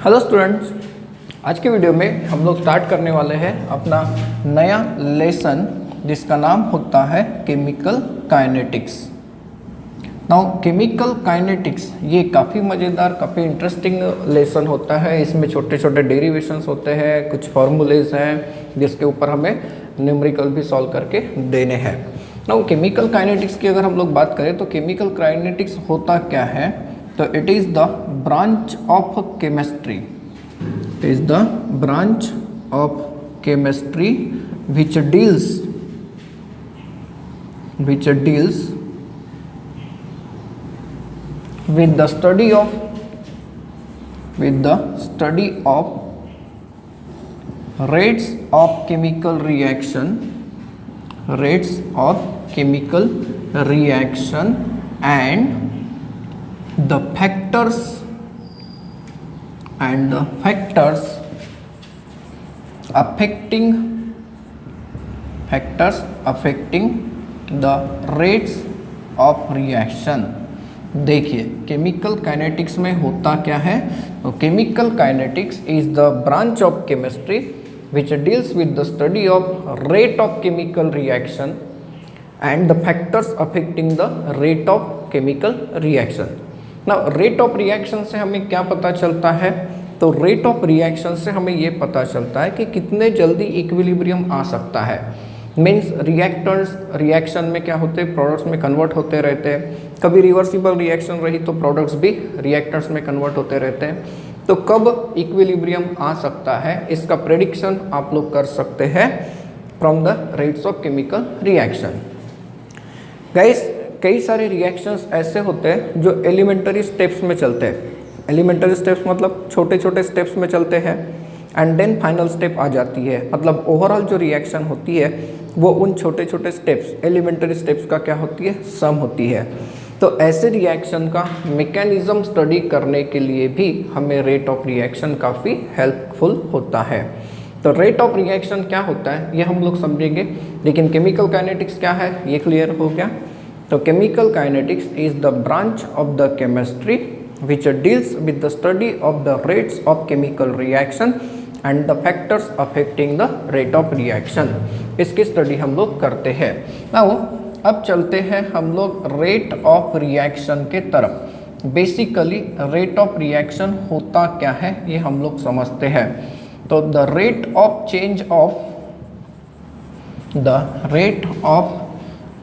Hello students, आज के video में हम लोग स्टार्ट करने वाले हैं अपना नया लेसन जिसका नाम होता है chemical kinetics. Now chemical kinetics ये काफ़ी मज़ेदार, काफ़ी इंटरेस्टिंग लेसन होता है। इसमें छोटे छोटे डेरिवेशंस होते हैं, कुछ फार्मूलेज हैं जिसके ऊपर हमें न्यूमेरिकल भी सॉल्व करके देने हैं। नाउ केमिकल काइनेटिक्स की अगर हम लोग बात करें तो केमिकल काइनेटिक्स होता क्या है, तो it is the branch of chemistry, it is the branch of chemistry which deals with the study of rates of chemical reaction and the factors affecting the rates of reaction। देखिए chemical kinetics में होता क्या है, तो chemical kinetics is the branch of chemistry which deals with the study of rate of chemical reaction and the factors affecting the rate of chemical reaction। Now rate of reaction से हमें क्या पता चलता है, तो रेट ऑफ रिएक्शन से हमें ये पता चलता है कि कितने जल्दी इक्विलिब्रियम आ सकता है। मीन्स रिएक्टर्स रिएक्शन में क्या होते हैं, प्रोडक्ट्स में कन्वर्ट होते रहते हैं। कभी रिवर्सिबल रिएक्शन रही तो प्रोडक्ट्स भी रिएक्टर्स में कन्वर्ट होते रहते हैं। तो कब इक्विलिब्रियम आ सकता है इसका प्रेडिक्शन आप लोग कर सकते हैं from the rates of chemical reaction. Guys कई सारे रिएक्शंस ऐसे होते हैं जो एलिमेंटरी स्टेप्स में चलते हैं। एलिमेंटरी स्टेप्स मतलब छोटे छोटे स्टेप्स में चलते हैं एंड देन फाइनल स्टेप आ जाती है। मतलब ओवरऑल जो रिएक्शन होती है वो उन छोटे छोटे स्टेप्स एलिमेंटरी स्टेप्स का क्या होती है, सम होती है। तो ऐसे रिएक्शन का मैकेनिज्म स्टडी करने के लिए भी हमें रेट ऑफ रिएक्शन काफ़ी हेल्पफुल होता है। तो रेट ऑफ रिएक्शन क्या होता है ये हम लोग समझेंगे, लेकिन केमिकल काइनेटिक्स क्या है ये क्लियर हो गया। तो chemical kinetics is the branch of the chemistry which deals with the study of the rates of chemical reaction and the factors affecting the rate of reaction। इसकी स्टडी हम लोग करते हैं। नाउ अब चलते हैं हम लोग रेट ऑफ रिएक्शन के तरफ। बेसिकली रेट ऑफ रिएक्शन होता क्या है ये हम लोग समझते हैं। तो the rate of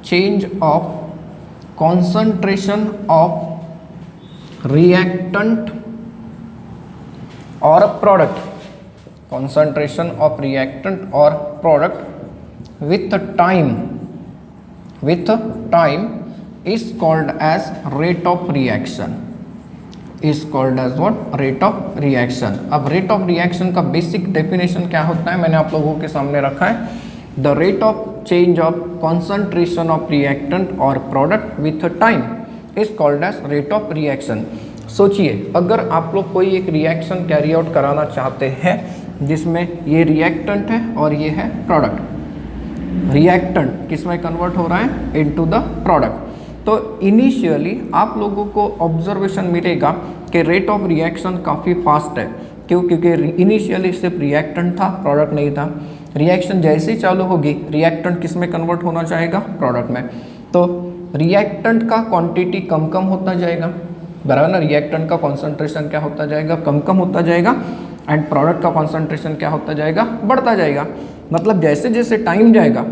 change of concentration of reactant or product, concentration of reactant or product with time is called as rate of reaction, is called as what, rate of reaction। अब rate of reaction का basic definition क्या होता है मैंने आप लोगों के सामने रखा है। The rate of change of concentration of reactant और product with time is called as rate of reaction. सोचिए अगर आप लोग कोई एक रिएक्शन कैरी आउट कराना चाहते हैं जिसमें ये रिएक्टेंट है और ये है प्रोडक्ट। रिएक्टेंट किस में कन्वर्ट हो रहा है, इनटू द प्रोडक्ट। तो इनिशियली आप लोगों को ऑब्जर्वेशन मिलेगा कि रेट ऑफ रिएक्शन काफ़ी फास्ट है। क्यों? क्योंकि इनिशियली सिर्फ रिएक्टेंट था, प्रोडक्ट नहीं था। रिएक्शन जैसे ही चालू होगी रिएक्टेंट किस में कन्वर्ट होना चाहेगा, प्रोडक्ट में। तो रिएक्टेंट का क्वांटिटी कम कम होता जाएगा, बराबर ना। रिएक्टेंट का कॉन्सेंट्रेशन क्या होता जाएगा, कम कम होता जाएगा, एंड प्रोडक्ट का कॉन्सेंट्रेशन क्या होता जाएगा, बढ़ता जाएगा। मतलब जैसे जैसे टाइम जाएगा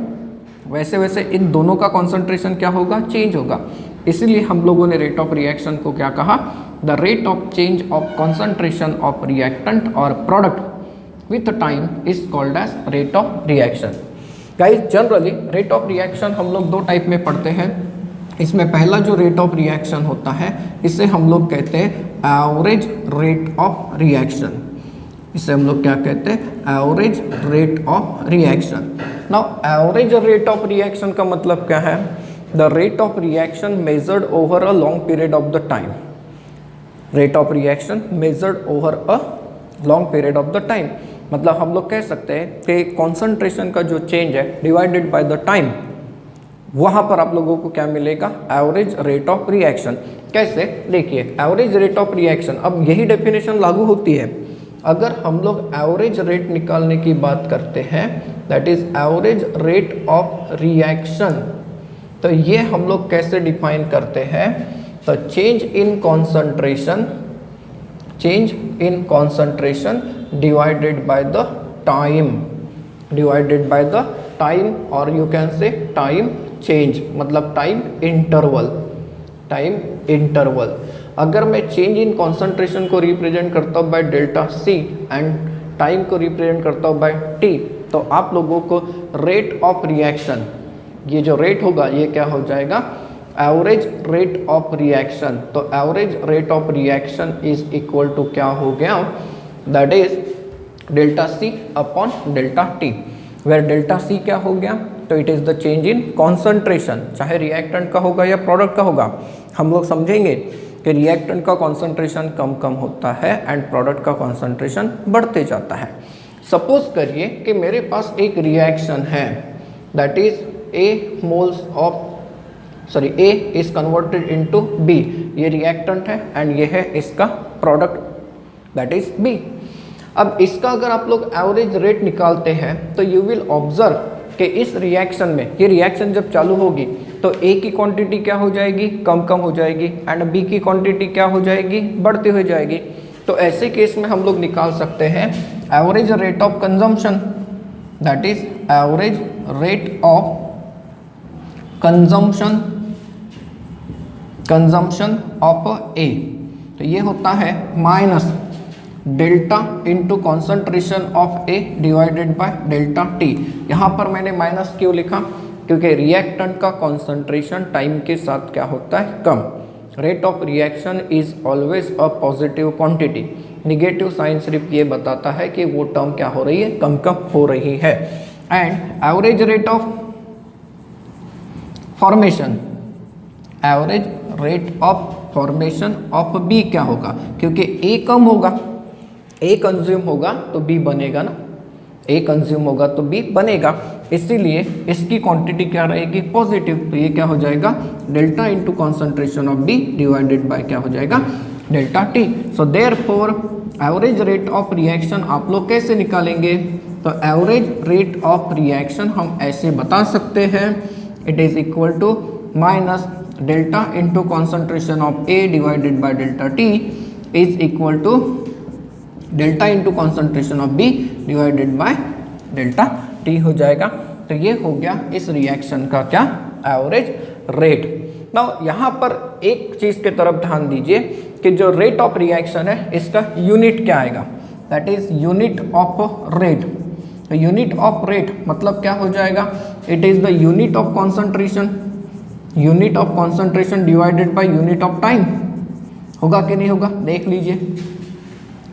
वैसे वैसे इन दोनों का कॉन्सेंट्रेशन क्या होगा, चेंज होगा। इसीलिए हम लोगों ने रेट ऑफ रिएक्शन को क्या कहा, the rate of change of concentration of reactant और product with time is called as rate of reaction. Guys generally rate of reaction हम लोग दो टाइप में पढ़ते हैं। इसमें पहला जो रेट ऑफ रिएक्शन होता है इसे हम लोग कहते हैं एवरेज रेट ऑफ रिएक्शन। इसे हम लोग क्या कहते हैं, average rate of reaction. Now average rate of reaction का मतलब क्या है, the rate of reaction measured over a long period of the time. Rate of reaction measured over a long period of the time, मतलब हम लोग कह सकते हैं कि कॉन्सेंट्रेशन का जो चेंज है डिवाइडेड बाय द टाइम, वहाँ पर आप लोगों को क्या मिलेगा, एवरेज रेट ऑफ रिएक्शन। कैसे, देखिए एवरेज रेट ऑफ रिएक्शन, अब यही डेफिनेशन लागू होती है अगर हम लोग एवरेज रेट निकालने की बात करते हैं, that is average rate of reaction, तो ये हम लोग कैसे डिफाइन करते हैं? तो change in concentration, change in concentration divided by the time, divided by the time, और you can say time change, मतलब टाइम इंटरवल, टाइम इंटरवल। अगर मैं चेंज इन कॉन्सेंट्रेशन को रिप्रेजेंट करता हूँ by delta C and time को represent करता हूँ बाय टी, तो आप लोगों को रेट ऑफ रिएक्शन, ये जो रेट होगा ये क्या हो जाएगा? Average rate of reaction. तो average rate of reaction is equal to क्या हो गया? That is delta C upon delta T, where delta C क्या हो गया? तो it is the change in concentration, चाहे रिएक्टेंट का होगा या प्रोडक्ट का होगा। हम लोग समझेंगे कि रिएक्टेंट का कॉन्सेंट्रेशन कम कम होता है एंड प्रोडक्ट का कॉन्सेंट्रेशन बढ़ते जाता है। सपोज करिए कि मेरे पास एक रिएक्शन है, that is A moles of, sorry, A is converted into B, ये रिएक्टेंट है एंड ये है इसका प्रोडक्ट, दैट इज बी। अब इसका अगर आप लोग एवरेज रेट निकालते हैं तो यू विल ऑब्जर्व कि इस रिएक्शन में, ये रिएक्शन जब चालू होगी तो ए की क्वांटिटी क्या हो जाएगी? कम कम हो जाएगी, एंड बी की क्वांटिटी क्या हो जाएगी? बढ़ती हो जाएगी। तो ऐसे केस में हम लोग निकाल सकते हैं average rate of consumption, that is average rate of consumption, consumption of A, तो ये होता है minus delta into concentration of A divided by delta T. यहाँ पर मैंने माइनस क्यों लिखा? क्योंकि रिएक्टेंट का कॉन्सेंट्रेशन टाइम के साथ क्या होता है? कम। Rate of reaction is always a positive quantity, negative sign सिर्फ ये बताता है कि वो टर्म क्या हो रही है? कम कम हो रही है। And average rate of formation, average rate of formation of B क्या होगा? क्योंकि ए कम होगा, ए कंज्यूम होगा तो बी बनेगा ना, ए कंज्यूम होगा तो बी बनेगा, इसीलिए इसकी क्वांटिटी क्या रहेगी? पॉजिटिव। तो ये क्या हो जाएगा? Delta into concentration of B divided by क्या हो जाएगा? Delta T. So therefore average rate of reaction आप लोग कैसे निकालेंगे? तो एवरेज रेट ऑफ रिएक्शन हम ऐसे बता सकते हैं, it is equal to minus delta into concentration of A divided by delta T is equal to delta into concentration of B divided by delta T हो जाएगा। तो ये हो गया इस रिएक्शन का क्या? Average rate. नाउ यहाँ पर एक चीज़ की तरफ ध्यान दीजिए कि जो रेट ऑफ रिएक्शन है इसका यूनिट क्या आएगा? That is unit of rate. तो यूनिट ऑफ रेट मतलब क्या हो जाएगा? It is the unit of concentration, unit of concentration divided by unit of time. होगा कि नहीं होगा? देख लीजिए,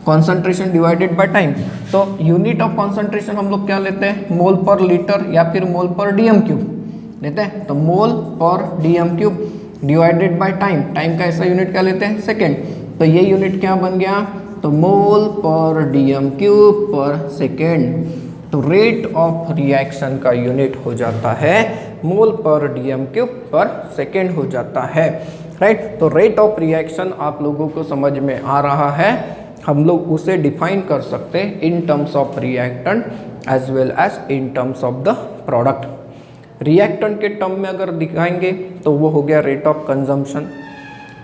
कॉन्सेंट्रेशन डिवाइडेड बाय टाइम। तो यूनिट ऑफ कॉन्सेंट्रेशन हम लोग क्या लेते हैं? मोल पर लीटर या फिर मोल पर डीएम क्यूब लेते हैं। तो मोल पर DM cube divided by time, time का ऐसा यूनिट क्या लेते हैं? सेकेंड। तो ये यूनिट क्या बन गया? तो मोल पर डीएम क्यूब पर सेकेंड। तो रेट ऑफ रिएक्शन का यूनिट हो जाता है मोल पर डीएम क्यूब पर सेकेंड हो जाता है, राइट। तो रेट ऑफ रिएक्शन आप लोगों को समझ में आ रहा है। हम लोग उसे डिफाइन कर सकते हैं in terms of reactant as well as in terms of the product. Reactant के टर्म में अगर दिखाएंगे तो वो हो गया रेट ऑफ कंजम्पशन,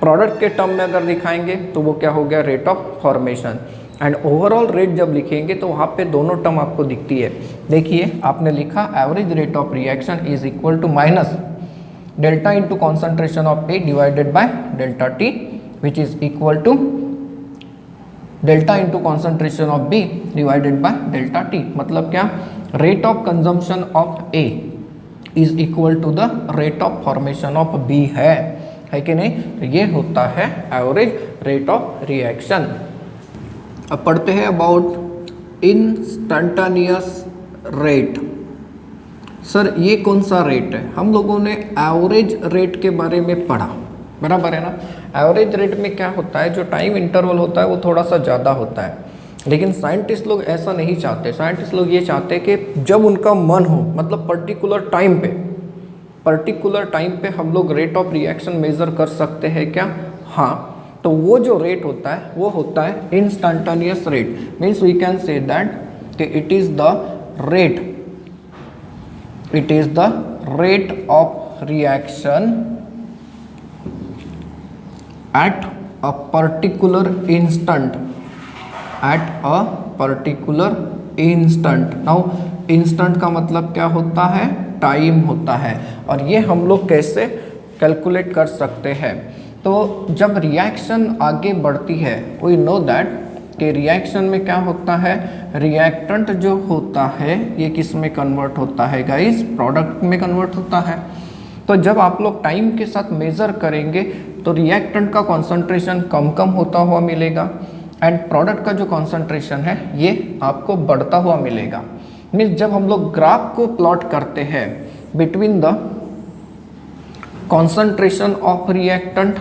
प्रोडक्ट के टर्म में अगर दिखाएंगे तो वो क्या हो गया? Rate of formation. And overall rate जब लिखेंगे तो वहाँ पे दोनों टर्म आपको दिखती है। देखिए आपने लिखा average rate of reaction is equal to minus delta into concentration of A divided by delta T which is equal to delta into concentration of B divided by delta T. मतलब क्या? Rate of consumption of A is equal to the rate of formation of B है कि नहीं? तो ये होता है average rate of reaction. अब पढ़ते हैं अबाउट इंस्टैन्टेनियस रेट। सर ये कौन सा रेट है? हम लोगों ने एवरेज रेट के बारे में पढ़ा, बराबर है ना। एवरेज रेट में क्या होता है? जो टाइम इंटरवल होता है वो थोड़ा सा ज़्यादा होता है, लेकिन साइंटिस्ट लोग ऐसा नहीं चाहते। साइंटिस्ट लोग ये चाहते हैं कि जब उनका मन हो, मतलब पर्टिकुलर टाइम पे हम लोग रेट ऑफ रिएक्शन मेज़र कर सकते हैं क्या? हाँ। तो वो जो रेट होता है वो होता है instantaneous rate. Means we can say that कि it is the rate of reaction at a particular instant, now instant का मतलब क्या होता है, टाइम होता है। और ये हम लोग कैसे कैलकुलेट कर सकते हैं, तो जब रिएक्शन आगे बढ़ती है वी नो दैट कि रिएक्शन में क्या होता है, रिएक्टेंट जो होता है ये किस में कन्वर्ट होता है गाइस, प्रोडक्ट में कन्वर्ट होता है। तो जब आप लोग टाइम के साथ मेज़र करेंगे तो रिएक्टेंट का कॉन्सेंट्रेशन कम कम होता हुआ मिलेगा एंड प्रोडक्ट का जो कॉन्सेंट्रेशन है ये आपको बढ़ता हुआ मिलेगा। मीन्स जब हम लोग ग्राफ को प्लॉट करते हैं between the concentration of reactant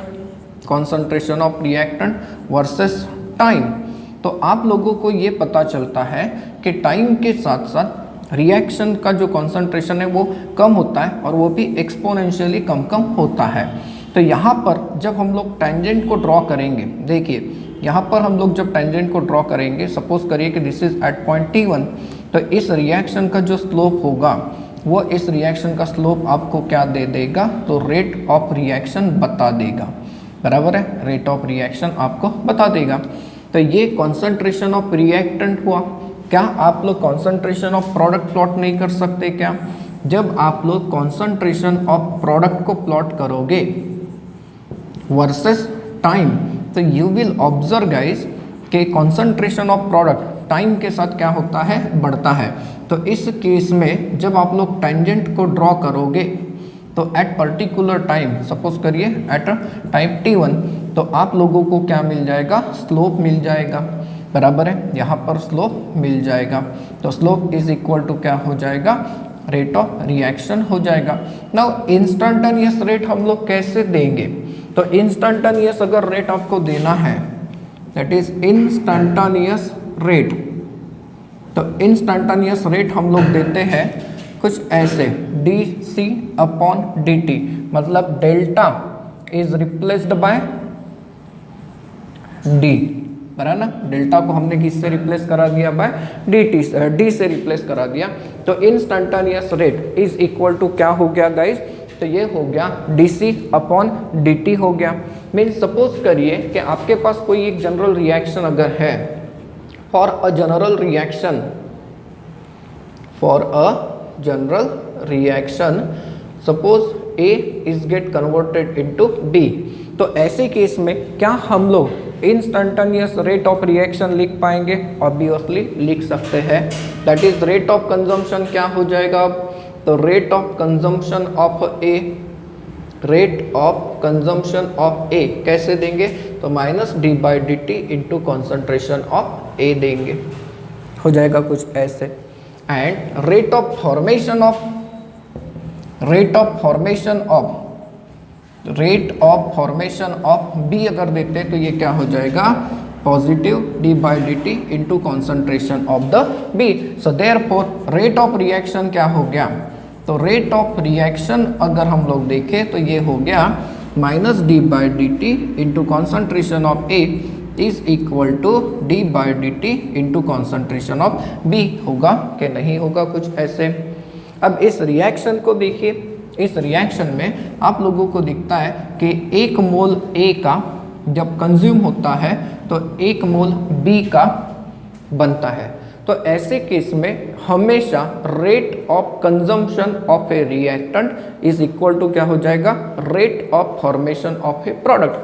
versus time, तो आप लोगों को ये पता चलता है कि टाइम के साथ साथ रिएक्शन का जो कॉन्सेंट्रेशन है वो कम होता है और वो भी एक्सपोनेंशियली कम कम होता है। तो यहाँ पर जब हम लोग टेंजेंट को ड्रॉ करेंगे, देखिए यहाँ पर हम लोग जब टेंजेंट को ड्रॉ करेंगे, सपोज करिए कि this is eight point T1, तो इस रिएक्शन का जो स्लोप होगा वो इस रिएक्शन का स्लोप आपको क्या दे देगा, तो रेट ऑफ रिएक्शन बता देगा, बराबर है, रेट ऑफ रिएक्शन आपको बता देगा। तो ये कॉन्सेंट्रेशन ऑफ रिएक्टेंट हुआ। क्या आप लोग कॉन्सेंट्रेशन ऑफ प्रोडक्ट प्लॉट नहीं कर सकते क्या? जब आप लोग कॉन्सेंट्रेशन ऑफ प्रोडक्ट को प्लॉट करोगे वर्सेस टाइम, तो यू विल ऑब्जर्व गाइस कि कॉन्सेंट्रेशन ऑफ प्रोडक्ट टाइम के साथ क्या होता है, बढ़ता है। तो इस केस में जब आप लोग टेंजेंट को ड्रॉ करोगे तो एट पर्टिकुलर टाइम, सपोज करिए एट टाइम T1, तो आप लोगों को क्या मिल जाएगा, स्लोप मिल जाएगा, बराबर है, यहाँ पर स्लोप मिल जाएगा। तो स्लोप इज इक्वल टू क्या हो जाएगा, रेट ऑफ रिएक्शन हो जाएगा। नाउ इंस्टैंटेनियस रेट हम लोग कैसे देंगे, तो इंस्टैंटेनियस अगर रेट आपको देना है दैट इज इंस्टैंटेनियस रेट, तो इंस्टैंटेनियस रेट हम लोग देते हैं कुछ ऐसे dc/dt, मतलब delta is replaced by d, बराबर ना, डेल्टा को हमने किससे रिप्लेस करा दिया, बाय डी से रिप्लेस करा दिया। तो instantaneous rate is equal to क्या हो गया गाइस, तो ये हो गया dc/dt हो गया। मीन्स सपोज करिए कि आपके पास कोई एक जनरल रिएक्शन अगर है, for a general reaction suppose A is get converted into D, तो ऐसे केस में क्या हम लोग इंस्टैंटेनियस रेट ऑफ रिएक्शन लिख पाएंगे, ऑब्वियसली लिख सकते हैं। That is rate of consumption क्या हो जाएगा अब, तो rate of consumption of A कैसे देंगे, तो -d/dt into concentration of A देंगे, हो जाएगा कुछ ऐसे। And rate of formation of B अगर देते तो ये क्या हो जाएगा, positive d/dt into concentration of the B। So therefore rate of reaction क्या हो गया, तो रेट ऑफ रिएक्शन अगर हम लोग देखें तो ये हो गया -d/dt into concentration of A is equal to d/dt into concentration of B। होगा कि नहीं होगा, कुछ ऐसे। अब इस रिएक्शन को देखिए, इस रिएक्शन में आप लोगों को दिखता है कि 1 मोल A का जब कंज्यूम होता है तो 1 मोल B का बनता है। तो ऐसे केस में हमेशा rate of consumption of a reactant is equal to क्या हो जाएगा, rate of formation of a product.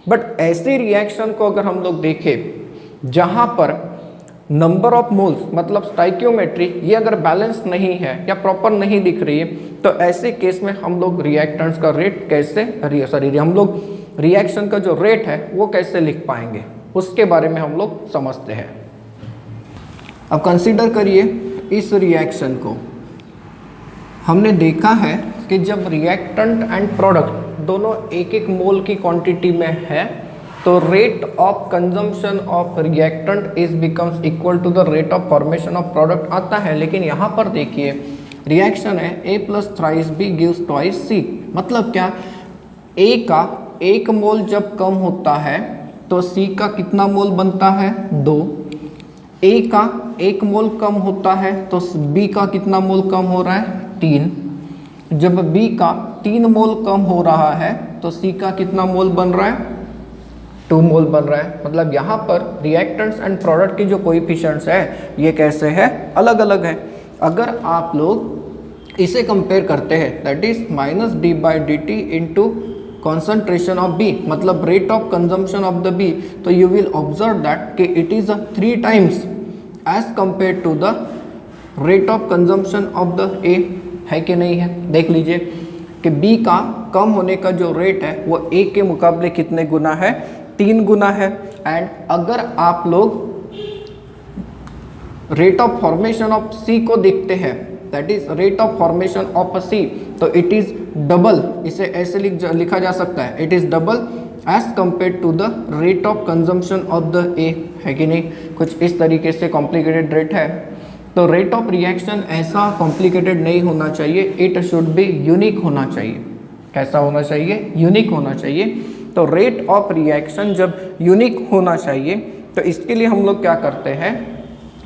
But ऐसे रिएक्शन को अगर हम लोग देखें जहां पर नंबर ऑफ मोल्स मतलब स्टाइकियोमेट्री ये अगर बैलेंस नहीं है या प्रॉपर नहीं दिख रही है, तो ऐसे केस में हम लोग रिएक्टेंट्स का रेट कैसे हम लोग रिएक्शन का जो रेट है वो कैसे लिख पाएंगे, उसके बारे में हम लोग समझते हैं। अब कंसीडर करिए इस रिएक्शन को, हमने देखा है कि जब रिएक्टेंट एंड प्रोडक्ट दोनों 1-1 मोल की क्वांटिटी में है तो rate of consumption of reactant is becomes equal to the rate of formation of product आता है। लेकिन यहाँ पर देखिए रिएक्शन है A + thrice B gives twice C, मतलब क्या, A का 1 मोल जब कम होता है तो C का कितना मोल बनता है 2। A का 1 मोल कम होता है तो B का कितना मोल कम हो रहा है 3। जब B का 3 मोल कम हो रहा है तो C का कितना मोल बन रहा है 2 मोल बन रहा है। मतलब यहाँ पर रिएक्टेंट्स एंड प्रोडक्ट की जो कोएफिशिएंट्स है ये कैसे है अलग अलग है। अगर आप लोग इसे कंपेयर करते हैं that is -d/dt into concentration of B मतलब rate of consumption of the B, तो यू विल ऑब्जर्व दैट कि it is 3 times as compare to the rate of consumption of the A, है कि नहीं है। देख लीजिए कि B का कम होने का जो रेट है वो A के मुकाबले कितने गुना है 3 गुना है। एंड अगर आप लोग rate of formation of C को देखते हैं that is rate of formation of C, तो इट इज डबल, इसे ऐसे लिखा जा सकता है it is double as compare to the rate of consumption of the A, है कि नहीं। कुछ इस तरीके से कॉम्प्लिकेटेड रेट है। तो रेट ऑफ रिएक्शन ऐसा कॉम्प्लिकेटेड नहीं होना चाहिए, इट शुड बी यूनिक होना चाहिए। कैसा होना चाहिए यूनिक होना चाहिए। तो रेट ऑफ रिएक्शन जब यूनिक होना चाहिए तो इसके लिए हम लोग क्या करते हैं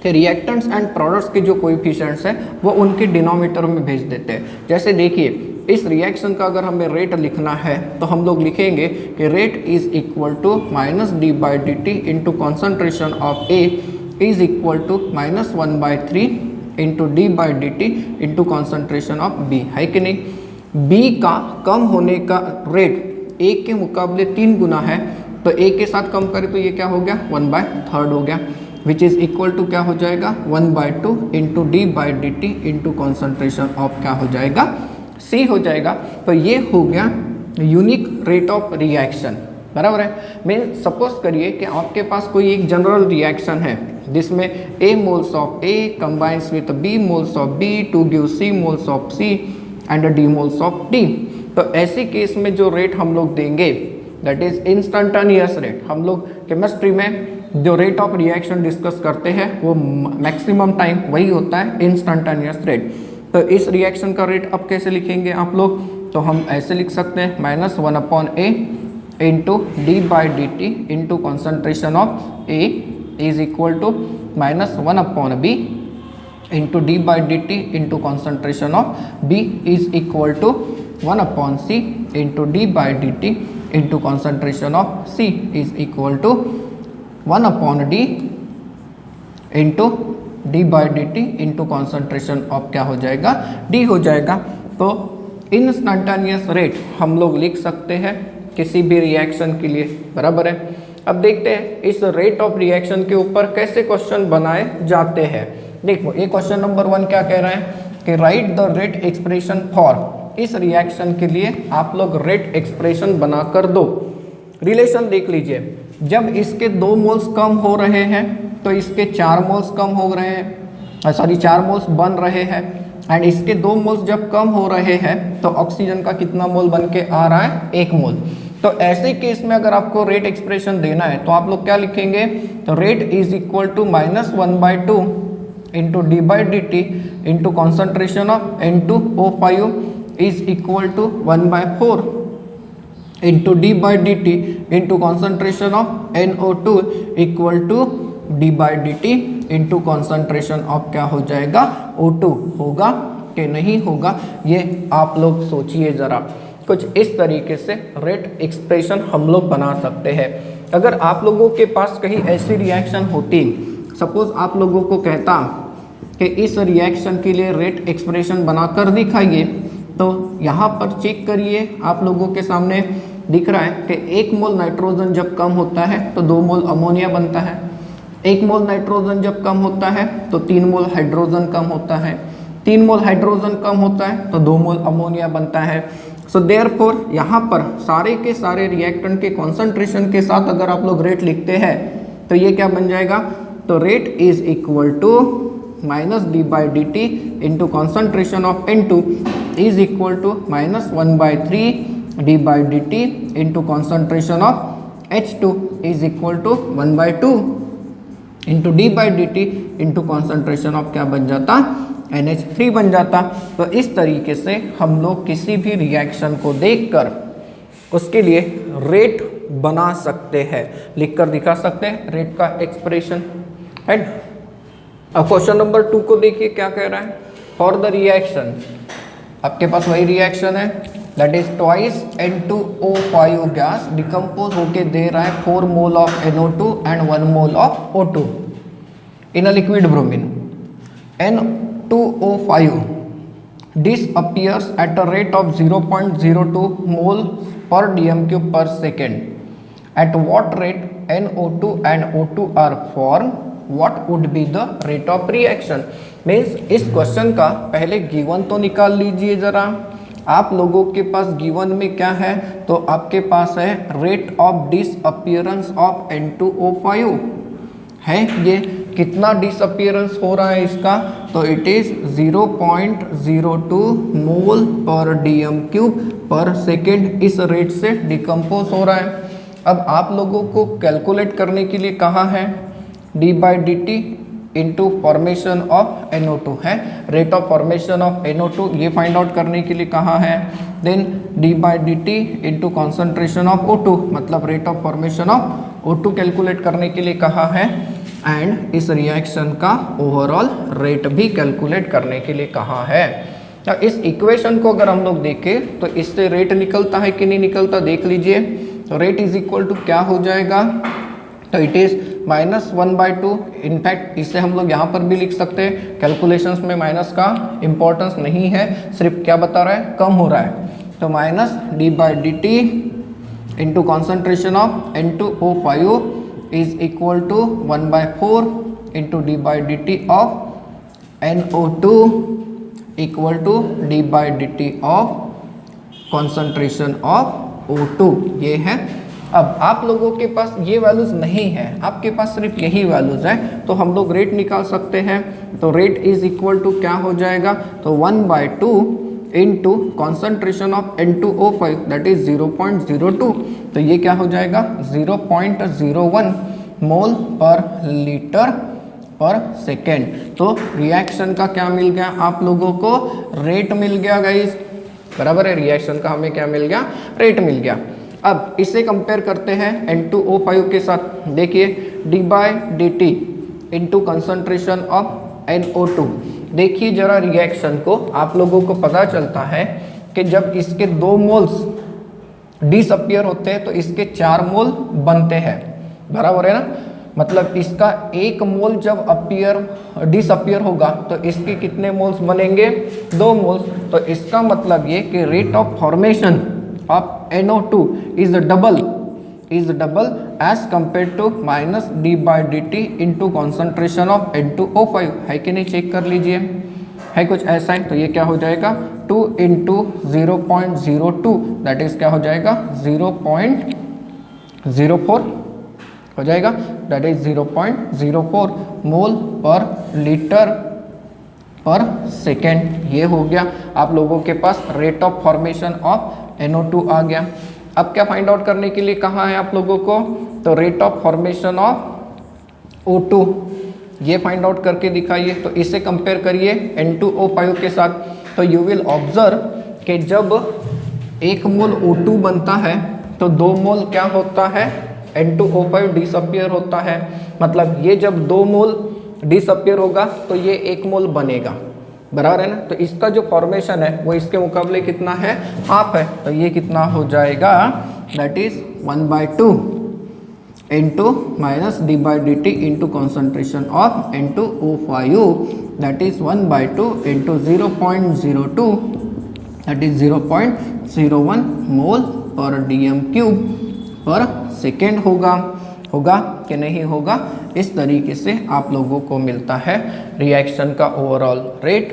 कि रिएक्टेंट्स एंड प्रोडक्ट्स के जो कोएफिशिएंट्स हैं वो उनके डिनोमिनेटर में भेज देते हैं। जैसे देखिए इस रिएक्शन का अगर हमें रेट लिखना है तो हम लोग लिखेंगे कि rate is equal to -d/dt into concentration of A is equal to -1/3 into d/dt into concentration of B, है कि नहीं। B का कम होने का रेट A के मुकाबले 3 गुना है, तो A के साथ कम करें तो ये क्या हो गया 1/3 हो गया, विच इज इक्वल टू क्या हो जाएगा 1/2 into d/dt into concentration of क्या हो जाएगा C हो जाएगा। तो ये हो गया यूनिक रेट ऑफ रिएक्शन, बराबर है। मैं सपोज करिए कि आपके पास कोई एक जनरल रिएक्शन है जिसमें A moles of A combines with B moles of B to give C moles of C and D moles of D। तो ऐसे केस में जो रेट हम लोग देंगे दैट इज इंस्टेंटेनियस रेट। हम लोग केमिस्ट्री में जो रेट ऑफ रिएक्शन डिस्कस करते हैं वो मैक्सिमम टाइम वही होता है इंस्टेंटेनियस रेट। तो इस रिएक्शन का रेट अब कैसे लिखेंगे आप लोग, तो हम ऐसे लिख सकते हैं -1/A into d/dt into concentration of A is equal to -1/B into d/dt into concentration of B is equal to 1/C into d/dt into concentration of C is equal to 1/D into d/dt into concentration of क्या हो जाएगा D हो जाएगा। तो instantaneous rate हम लोग लिख सकते हैं किसी भी रिएक्शन के लिए, बराबर है। अब देखते हैं इस रेट ऑफ रिएक्शन के ऊपर कैसे क्वेश्चन बनाए जाते हैं। देखो ये क्वेश्चन नंबर 1 क्या कह रहा है कि right the rate expression for, इस रिएक्शन के लिए आप लोग रेट एक्सप्रेशन बनाकर दो। रिलेशन देख लीजिए, जब इसके 2 मोल्स कम हो रहे हैं तो इसके 4 मोल्स कम हो रहे हैं, 4 मोल्स बन रहे हैं। एंड इसके 2 मोल्स जब कम हो रहे हैं तो ऑक्सीजन का कितना मोल बन के आ रहा है 1 मोल। तो ऐसे केस में अगर आपको रेट एक्सप्रेशन देना है तो आप लोग क्या लिखेंगे, तो rate is equal to -1/2 into d/dt into concentration of N2O5 is equal to 1/4 into d/dt into concentration of NO2 equal to d/dt into concentration of क्या हो जाएगा O2। होगा कि नहीं होगा ये आप लोग सोचिए ज़रा। कुछ इस तरीके से रेट एक्सप्रेशन हम लोग बना सकते हैं। अगर आप लोगों के पास कहीं ऐसी रिएक्शन होती, सपोज आप लोगों को कहता कि इस रिएक्शन के लिए रेट एक्सप्रेशन बनाकर दिखाइए, तो यहाँ पर चेक करिए आप लोगों के सामने दिख रहा है कि 1 मोल नाइट्रोजन जब कम होता है तो 2 मोल अमोनिया बनता है। 1 मोल नाइट्रोजन जब कम होता है तो 3 मोल हाइड्रोजन कम होता है। 3 मोल हाइड्रोजन कम होता है तो 2 मोल अमोनिया बनता है। सो देयरफॉर यहाँ पर सारे के सारे रिएक्टेंट के कॉन्सेंट्रेशन के साथ अगर आप लोग रेट लिखते हैं तो ये क्या बन जाएगा, तो rate is equal to -d/dt into concentration of N2 is equal to -1/3 d/dt into concentration of H2 is equal to 1/2 into d/dt into concentration of क्या बन जाता NH3 बन जाता। तो इस तरीके से हम लोग किसी भी रिएक्शन को देखकर उसके लिए रेट बना सकते हैं, लिखकर दिखा सकते हैं रेट का एक्सप्रेशन, राइट। अब क्वेश्चन नंबर 2 को देखिए क्या कह रहा है। फॉर द रिएक्शन, आपके पास वही रिएक्शन है, that is twice N2O5 gas decompose होके दे रहा है 4 mole of NO2 and 1 mole of O2 in a liquid bromine. N2O5 disappears at a rate of 0.02 mole per dm cube per second. At what rate NO2 and O2 are formed? What would be the rate of reaction? Means इस question का पहले given तो निकाल लीजिए जरा। आप लोगों के पास गिवन में क्या है, तो आपके पास है rate of disappearance of N2O5 है। ये कितना डिसअपियरेंस हो रहा है इसका, तो इट इज 0.02 मोल पर डीएम क्यूब पर सेकेंड, इस रेट से डिकम्पोज हो रहा है। अब आप लोगों को कैलकुलेट करने के लिए कहा है d/dt into formation of NO2 है, rate of formation of NO2 ये फाइंड आउट करने के लिए कहा है। Then d/dt into concentration of O2 मतलब rate of formation of O2 calculate करने के लिए कहा है, एंड इस रिएक्शन का ओवरऑल रेट भी कैलकुलेट करने के लिए कहा है। अब इस इक्वेशन को अगर हम लोग देखें तो इससे रेट निकलता है कि नहीं निकलता देख लीजिए। तो रेट इज इक्वल टू क्या हो जाएगा, तो इट इज -1/2। इनफैक्ट इसे हम लोग यहाँ पर भी लिख सकते हैं, कैलकुलेशंस में माइनस का इंपॉर्टेंस नहीं है, सिर्फ क्या बता रहा है, कम हो रहा है। तो -d/dt into concentration of N2O5 is equal to 1/4 into d/dt of NO2 equal to d/dt of concentration of O2 ये है। अब आप लोगों के पास ये वैल्यूज नहीं है, आपके पास सिर्फ यही वैल्यूज है, तो हम लोग रेट निकाल सकते हैं। तो रेट इज इक्वल टू क्या हो जाएगा, तो 1/2 into concentration of N2O5 that is 0.02, तो ये क्या हो जाएगा 0.01 मोल पर लीटर पर सेकेंड। तो रिएक्शन का क्या मिल गया आप लोगों को, रेट मिल गया गाइस, बराबर है। रिएक्शन का हमें क्या मिल गया, रेट मिल गया। अब इसे कंपेयर करते हैं N2O5 के साथ। देखिए d/dt into concentration of NO2, देखिए जरा रिएक्शन को, आप लोगों को पता चलता है कि जब इसके 2 मोल्स डिसअपियर होते हैं तो इसके 4 मोल बनते हैं, बराबर है ना। मतलब इसका 1 मोल जब डिसअपियर होगा तो इसके कितने मोल्स बनेंगे, 2 मोल्स। तो इसका मतलब ये कि rate of formation of NO2 is double as compare to -d/dt into concentration of N2O5, है कि नहीं, चेक कर लीजिए, है कुछ ऐसा है। तो ये क्या हो जाएगा 2 इंटू 0.02 दैट इज क्या हो जाएगा 0.04 हो जाएगा, दैट इज 0.04 मोल पर लीटर पर सेकेंड। ये हो गया आप लोगों के पास rate of formation of NO2 आ गया। अब क्या फाइंड आउट करने के लिए कहा है आप लोगों को, तो rate of formation of O2 ये फाइंड आउट करके दिखाइए। तो इसे कंपेयर करिए N2O5 के साथ, तो यू विल ऑब्जर्व कि जब 1 मोल O2 बनता है तो 2 मोल क्या होता है, N2O5 डिसअपियर होता है। मतलब ये जब 2 मोल डिसअपियर होगा तो ये 1 मोल बनेगा, बराबर है ना। तो इसका जो फॉर्मेशन है वो इसके मुकाबले कितना है, हाफ है। तो ये कितना हो जाएगा, that is 1/2 into -d/dt into concentration of N2O5 that is 1/2 into 0.02 that is 0.01 मोल पर डीएम क्यूब पर सेकेंड होगा कि नहीं होगा। इस तरीके से आप लोगों को मिलता है रिएक्शन का overall rate,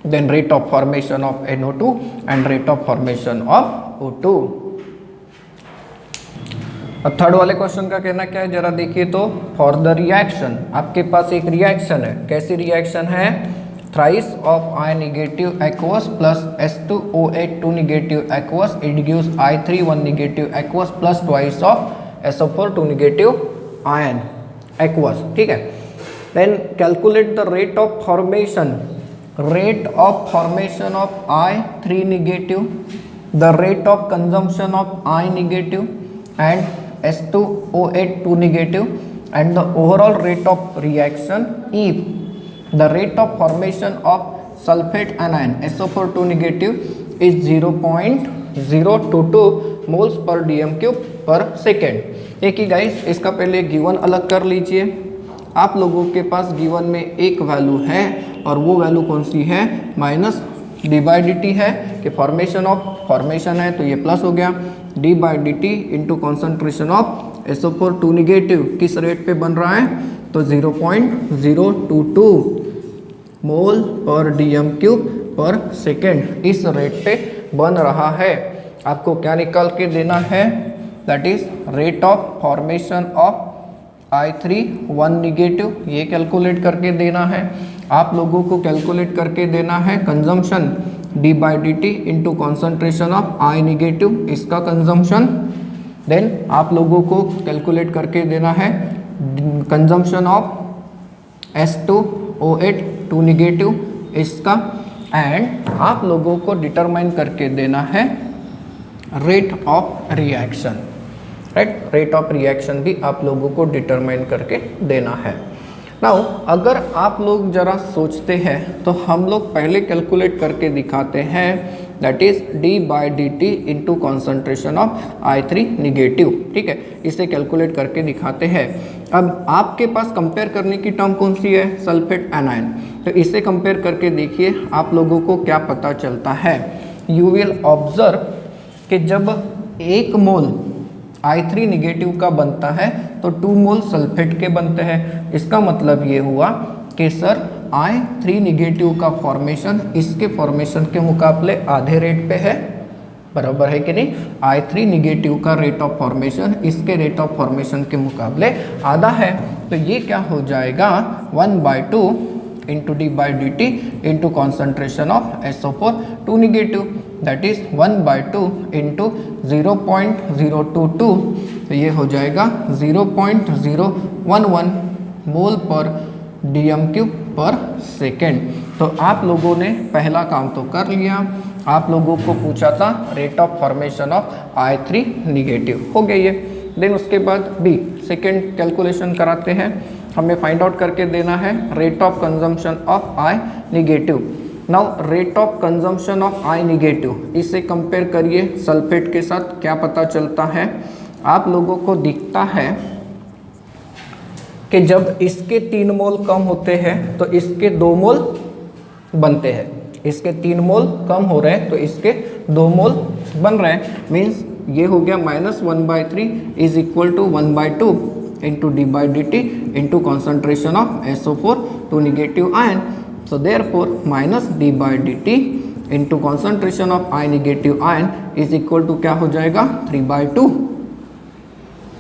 then rate of formation of NO2 and rate of formation of O2। अब थर्ड वाले क्वेश्चन का कहना क्या है, जरा देखिए। तो फॉर द रिएक्शन, आपके पास एक रिएक्शन है, कैसी रिएक्शन है, thrice of I negative aqueous plus H2OH 2 negative aqueous it gives I3 1 negative aqueous plus twice of SO4 2 negative ion aqueous, ठीक है। Then calculate the rate of formation of I3 negative the rate of consumption of I negative and S2O8 2 negative and the overall rate of reaction if the rate of formation of sulfate anion SO4 2 negative is 0.022 moles per dm cube पर second. एक ही guys इसका पहले given अलग कर लीजिए। आप लोगों के पास गिवन में एक वैल्यू है और वो वैल्यू कौन सी है, minus D by D T है कि फॉर्मेशन है तो ये प्लस हो गया, D by D T into concentration of SO4 2 negative किस रेट पे बन रहा है तो 0.022 मोल पर डीएम क्यूब पर सेकेंड इस रेट पे बन रहा है। आपको क्या निकाल के देना है, that is rate of formation of I3 1 negative, ये कैलकुलेट करके देना है। आप लोगों को कैलकुलेट करके देना है consumption D by D T into concentration of I negative, इसका कंजम्पशन। देन आप लोगों को कैलकुलेट करके देना है कंजम्पशन ऑफ S2O8 2 निगेटिव, इसका। एंड आप लोगों को डिटरमाइन करके देना है rate of reaction, right. Rate of reaction भी आप लोगों को डिटरमाइन करके देना है। नाउ अगर आप लोग जरा सोचते हैं तो हम लोग पहले कैलकुलेट करके दिखाते हैं, that is D by D T into concentration of I3 negative, ठीक है। इसे कैलकुलेट करके दिखाते हैं। अब आपके पास कंपेयर करने की टर्म कौन सी है, सल्फेट एनायन, तो इसे कंपेयर करके देखिए आप लोगों को क्या पता चलता है। यू विल ऑब्जर्व कि जब 1 मोल I3 निगेटिव का बनता है तो 2 मोल सल्फेट के बनते हैं। इसका मतलब ये हुआ कि सर I3 निगेटिव का फॉर्मेशन इसके फॉर्मेशन के मुकाबले आधे रेट पे है, बराबर है कि नहीं। I3 निगेटिव का रेट ऑफ फॉर्मेशन इसके रेट ऑफ फॉर्मेशन के मुकाबले आधा है, तो ये क्या हो जाएगा 1/2 into D by D T into concentration of SO4 2 negative, that is 1/2 into 0.022, तो ये हो जाएगा 0.011 मोल पर डीएम क्यूब पर सेकेंड। तो आप लोगों ने पहला काम तो कर लिया। आप लोगों को पूछा था rate of formation of I3 negative, हो गई है। देन उसके बाद बी सेकेंड कैलकुलेशन कराते हैं। हमें फाइंड आउट करके देना है rate of consumption of I negative. Now rate of consumption of I negative, इसे कंपेयर करिए सल्फेट के साथ, क्या पता चलता है। आप लोगों को दिखता है कि जब इसके 3 मोल कम होते हैं तो इसके 2 मोल बनते हैं, इसके 3 मोल कम हो रहे हैं तो इसके 2 मोल बन रहे हैं। मीन्स ये हो गया -1/3 is equal to 1/2 into D by D T into concentration of SO4 2 negative ion. So therefore minus D by D T into concentration of I negative ion is equal to क्या हो जाएगा 3/2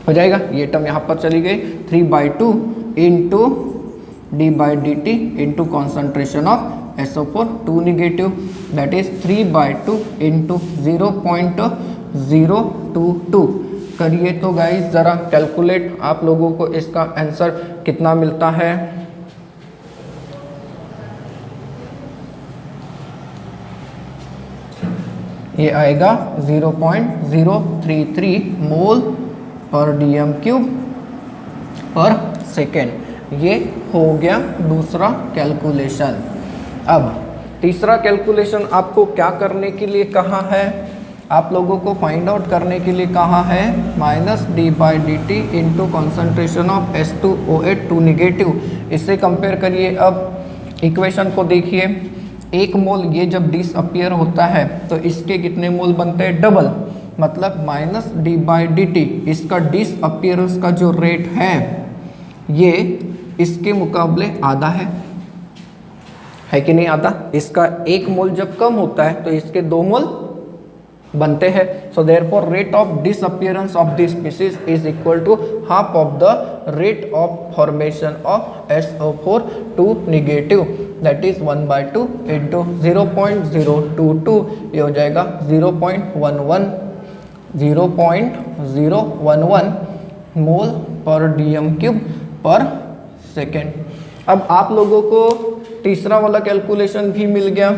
हो जाएगा। ये term यहाँ पर चली गई, 3/2 into D by D T into concentration of SO4 2 negative, that is 3/2 into 0.022 करिए। तो गाइस ज़रा कैलकुलेट, आप लोगों को इसका आंसर कितना मिलता है। ये आएगा 0.033 मोल पर डीएम क्यूब पर सेकेंड। ये हो गया दूसरा कैलकुलेशन। अब तीसरा कैलकुलेशन आपको क्या करने के लिए कहा है, आप लोगों को फाइंड आउट करने के लिए कहा है -D by D T into concentration of S2O8 2 negative. इससे कंपेयर करिए। अब इक्वेशन को देखिए, 1 मोल ये जब डिसअपियर होता है तो इसके कितने मोल बनते हैं, डबल, मतलब -डी बाई डी टी, इसका डिसअपियरेंस का जो रेट है ये इसके मुकाबले आधा है कि नहीं आधा। इसका 1 मोल जब कम होता है तो इसके 2 मोल बनते हैं। So therefore rate of disappearance of this species is equal to half of the rate of formation of SO4 2 negative, that is 1/2 into 0.022, ये हो जाएगा 0.011 मोल पर डीएम क्यूब पर सेकेंड। अब आप लोगों को तीसरा वाला कैलकुलेशन भी मिल गया।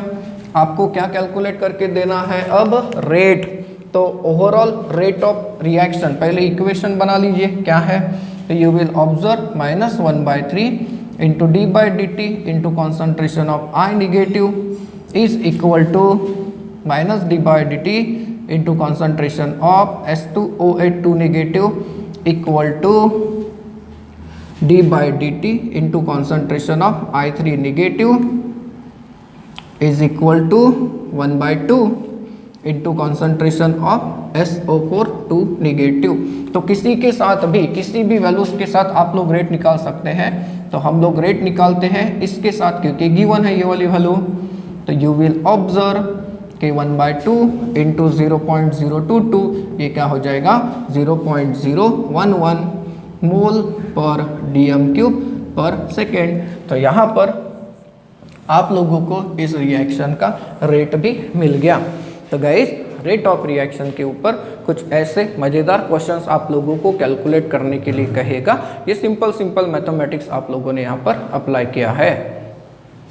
आपको क्या कैलकुलेट करके देना है अब रेट। तो ओवरऑल रेट ऑफ रिएक्शन, पहले इक्वेशन बना लीजिए क्या है, तो you will observe -1/3 into D by D T into concentration of I negative is equal to minus D by D T into concentration of H2OH2 negative equal to D by D T into concentration of I3 negative is equal to 1/2 into concentration of SO4 2 negative. तो किसी के साथ भी, किसी भी values के साथ आप लोग रेट निकाल सकते हैं। तो हम लोग रेट निकालते हैं इसके साथ क्योंकि गिवन है ये वाली वैल्यू। तो यू विल ऑब्जर्व कि 1/2 इंटू 0.022 ये क्या हो जाएगा 0.011 मोल पर DM³ पर सेकेंड। तो यहाँ पर आप लोगों को इस रिएक्शन का रेट भी मिल गया। तो गाइस रेट ऑफ रिएक्शन के ऊपर कुछ ऐसे मज़ेदार क्वेश्चंस आप लोगों को कैलकुलेट करने के लिए कहेगा। ये सिंपल मैथमेटिक्स आप लोगों ने यहाँ पर अप्लाई किया है।